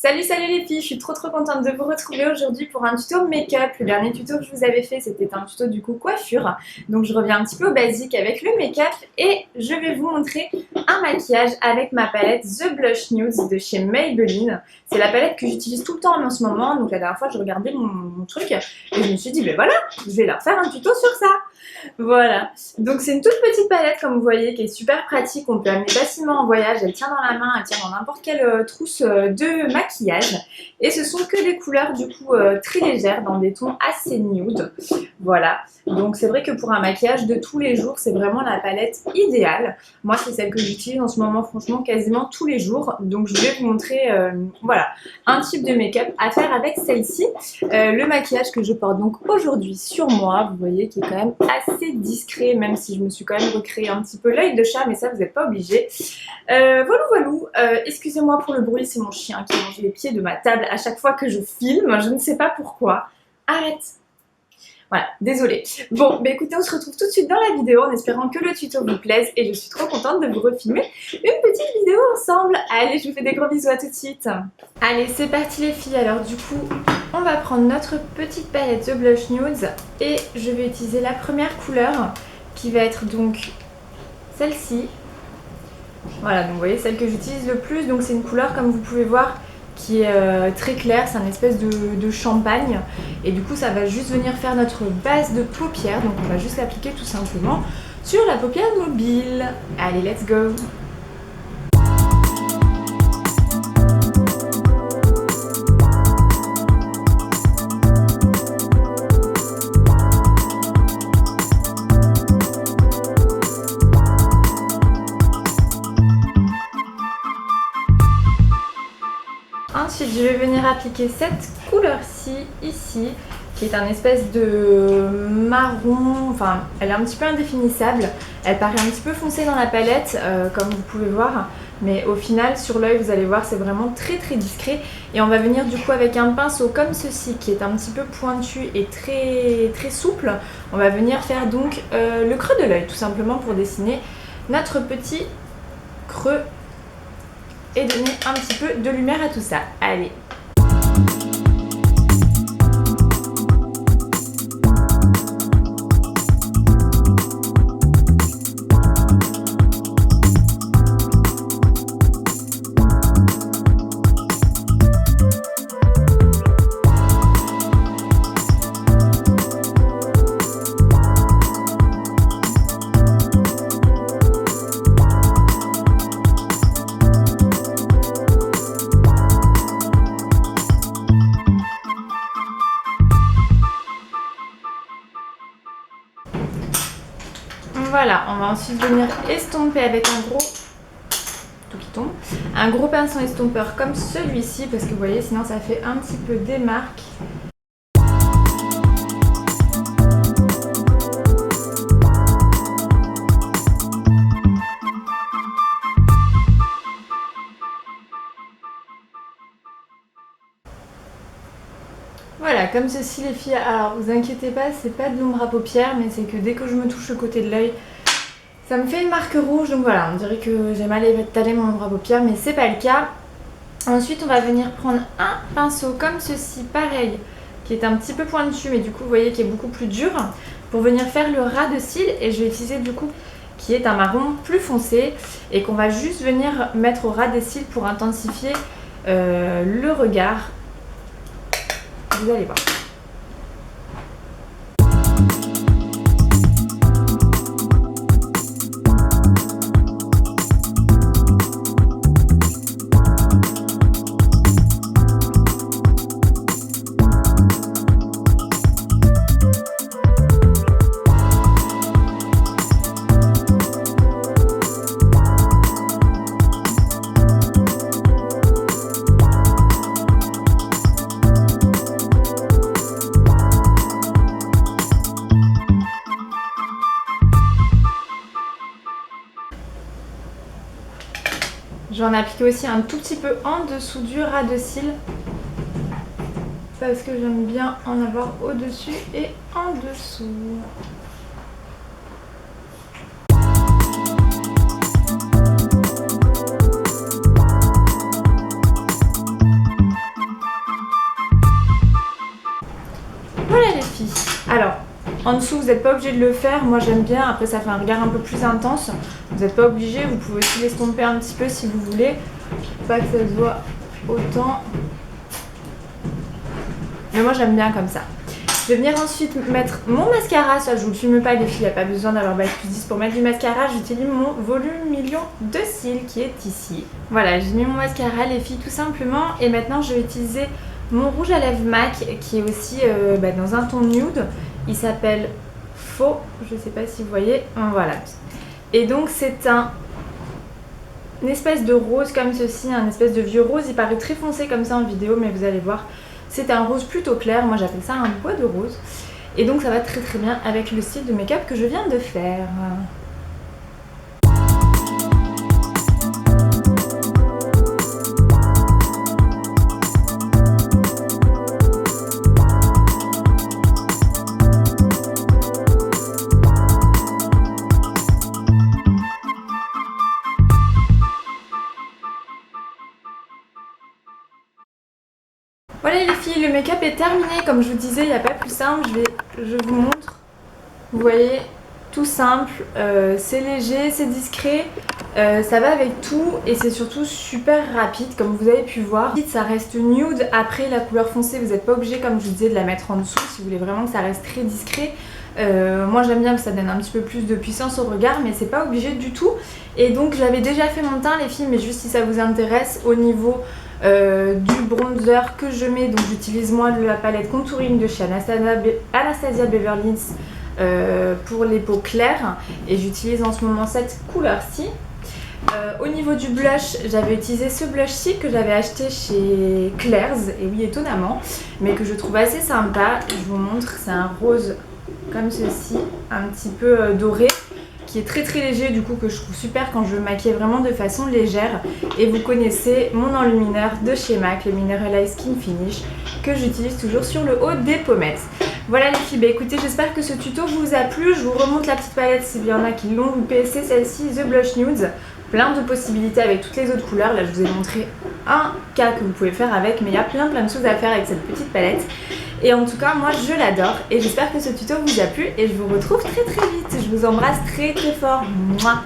Salut les filles, je suis trop contente de vous retrouver aujourd'hui pour un tuto make-up. Le dernier tuto que je vous avais fait, c'était un tuto du coup coiffure. Donc je reviens un petit peu au basique avec le make-up et je vais vous montrer un maquillage avec ma palette The Blush Nudes de chez Maybelline. C'est la palette que j'utilise tout le temps en ce moment. Donc la dernière fois, je regardais mon truc et je me suis dit, ben voilà, je vais leur faire un tuto sur ça. Voilà, donc c'est une toute petite palette comme vous voyez qui est super pratique, on peut amener facilement en voyage, elle tient dans la main, elle tient dans n'importe quelle trousse de maquillage et ce sont que des couleurs du coup très légères dans des tons assez nude, voilà. Donc c'est vrai que pour un maquillage de tous les jours c'est vraiment la palette idéale. Moi c'est celle que j'utilise en ce moment franchement quasiment tous les jours, donc je vais vous montrer voilà, un type de make-up à faire avec celle-ci. Le maquillage que je porte donc aujourd'hui sur moi, vous voyez qui est quand même assez discret, même si je me suis quand même recréé un petit peu l'œil de chat, mais ça vous n'êtes pas obligé. Voilà. Excusez-moi pour le bruit, c'est mon chien qui mange les pieds de ma table à chaque fois que je filme, je ne sais pas pourquoi. Arrête! Voilà, désolée. Bon, bah écoutez, on se retrouve tout de suite dans la vidéo en espérant que le tuto vous plaise et je suis trop contente de vous refilmer une petite vidéo ensemble. Allez, je vous fais des gros bisous, à tout de suite. Allez, c'est parti les filles. Alors du coup, on va prendre notre petite palette The Blush Nudes et je vais utiliser la première couleur qui va être donc celle-ci. Voilà, donc vous voyez celle que j'utilise le plus, donc c'est une couleur comme vous pouvez voir qui est très clair, c'est un espèce de champagne et du coup ça va juste venir faire notre base de paupières, donc on va juste l'appliquer tout simplement sur la paupière mobile. Allez, let's go! Ensuite, je vais venir appliquer cette couleur-ci, ici, qui est un espèce de marron, enfin, elle est un petit peu indéfinissable. Elle paraît un petit peu foncée dans la palette, comme vous pouvez voir. Mais au final, sur l'œil, vous allez voir, c'est vraiment très discret. Et on va venir du coup avec un pinceau comme ceci, qui est un petit peu pointu et très souple. On va venir faire donc le creux de l'œil, tout simplement pour dessiner notre petit creux et donner un petit peu de lumière à tout ça. Allez! Voilà, on va ensuite venir estomper avec un gros, tout qui tombe, un gros pinceau estompeur comme celui-ci parce que vous voyez sinon ça fait un petit peu des marques. Voilà, comme ceci les filles, alors vous inquiétez pas, c'est pas de l'ombre à paupières, mais c'est que dès que je me touche le côté de l'œil, ça me fait une marque rouge, donc voilà, on dirait que j'ai mal étalé mon ombre à paupières, mais c'est pas le cas. Ensuite, on va venir prendre un pinceau comme ceci, pareil, qui est un petit peu pointu, mais du coup, vous voyez, qui est beaucoup plus dur, pour venir faire le ras de cils, et je vais utiliser du coup, qui est un marron plus foncé, et qu'on va juste venir mettre au ras des cils pour intensifier le regard. Vous allez voir. Je vais en appliquer aussi un tout petit peu en dessous du ras de cils parce que j'aime bien en avoir au-dessus et en dessous. En dessous, vous n'êtes pas obligé de le faire. Moi, j'aime bien. Après, ça fait un regard un peu plus intense. Vous n'êtes pas obligé. Vous pouvez aussi l'estomper un petit peu si vous voulez. Pas que ça se voit autant. Mais moi, j'aime bien comme ça. Je vais venir ensuite mettre mon mascara. Ça, je vous le filme pas, les filles. Il n'y a pas besoin d'avoir bac plus 10 pour mettre du mascara. J'utilise mon volume million de cils qui est ici. Voilà, j'ai mis mon mascara, les filles, tout simplement. Et maintenant, je vais utiliser mon rouge à lèvres MAC qui est aussi dans un ton nude. Il s'appelle Faux, je ne sais pas si vous voyez, voilà. Et donc c'est une espèce de rose comme ceci, un espèce de vieux rose. Il paraît très foncé comme ça en vidéo, mais vous allez voir, c'est un rose plutôt clair. Moi j'appelle ça un bois de rose. Et donc ça va très très bien avec le style de make-up que je viens de faire. Voilà les filles, le make-up est terminé. Comme je vous disais, il n'y a pas plus simple. Je vous montre. Vous voyez, tout simple, c'est léger, c'est discret, ça va avec tout et c'est surtout super rapide comme vous avez pu voir. Ça reste nude, après la couleur foncée, vous n'êtes pas obligé comme je vous disais de la mettre en dessous si vous voulez vraiment que ça reste très discret. Moi j'aime bien que ça donne un petit peu plus de puissance au regard, mais c'est pas obligé du tout. Et donc j'avais déjà fait mon teint les filles, mais juste si ça vous intéresse, au niveau du bronzer que je mets, donc j'utilise moi la palette contouring de chez Anastasia Beverly Hills pour les peaux claires, et j'utilise en ce moment cette couleur-ci. Au niveau du blush, j'avais utilisé ce blush-ci que j'avais acheté chez Claire's, et oui étonnamment, mais que je trouve assez sympa. Je vous montre, c'est un rose comme ceci, un petit peu doré, qui est très très léger, du coup que je trouve super quand je veux maquiller vraiment de façon légère. Et vous connaissez mon enlumineur de chez MAC, le Mineralized Skin Finish, que j'utilise toujours sur le haut des pommettes. Voilà les filles, bah écoutez, j'espère que ce tuto vous a plu. Je vous remonte la petite palette s'il y en a qui l'ont loupé, c'est celle-ci, The Blush Nudes. Plein de possibilités avec toutes les autres couleurs. Là je vous ai montré un cas que vous pouvez faire avec, mais il y a plein de choses à faire avec cette petite palette. Et en tout cas moi je l'adore et j'espère que ce tuto vous a plu et je vous retrouve très très vite. Je vous embrasse très très fort. Mouah.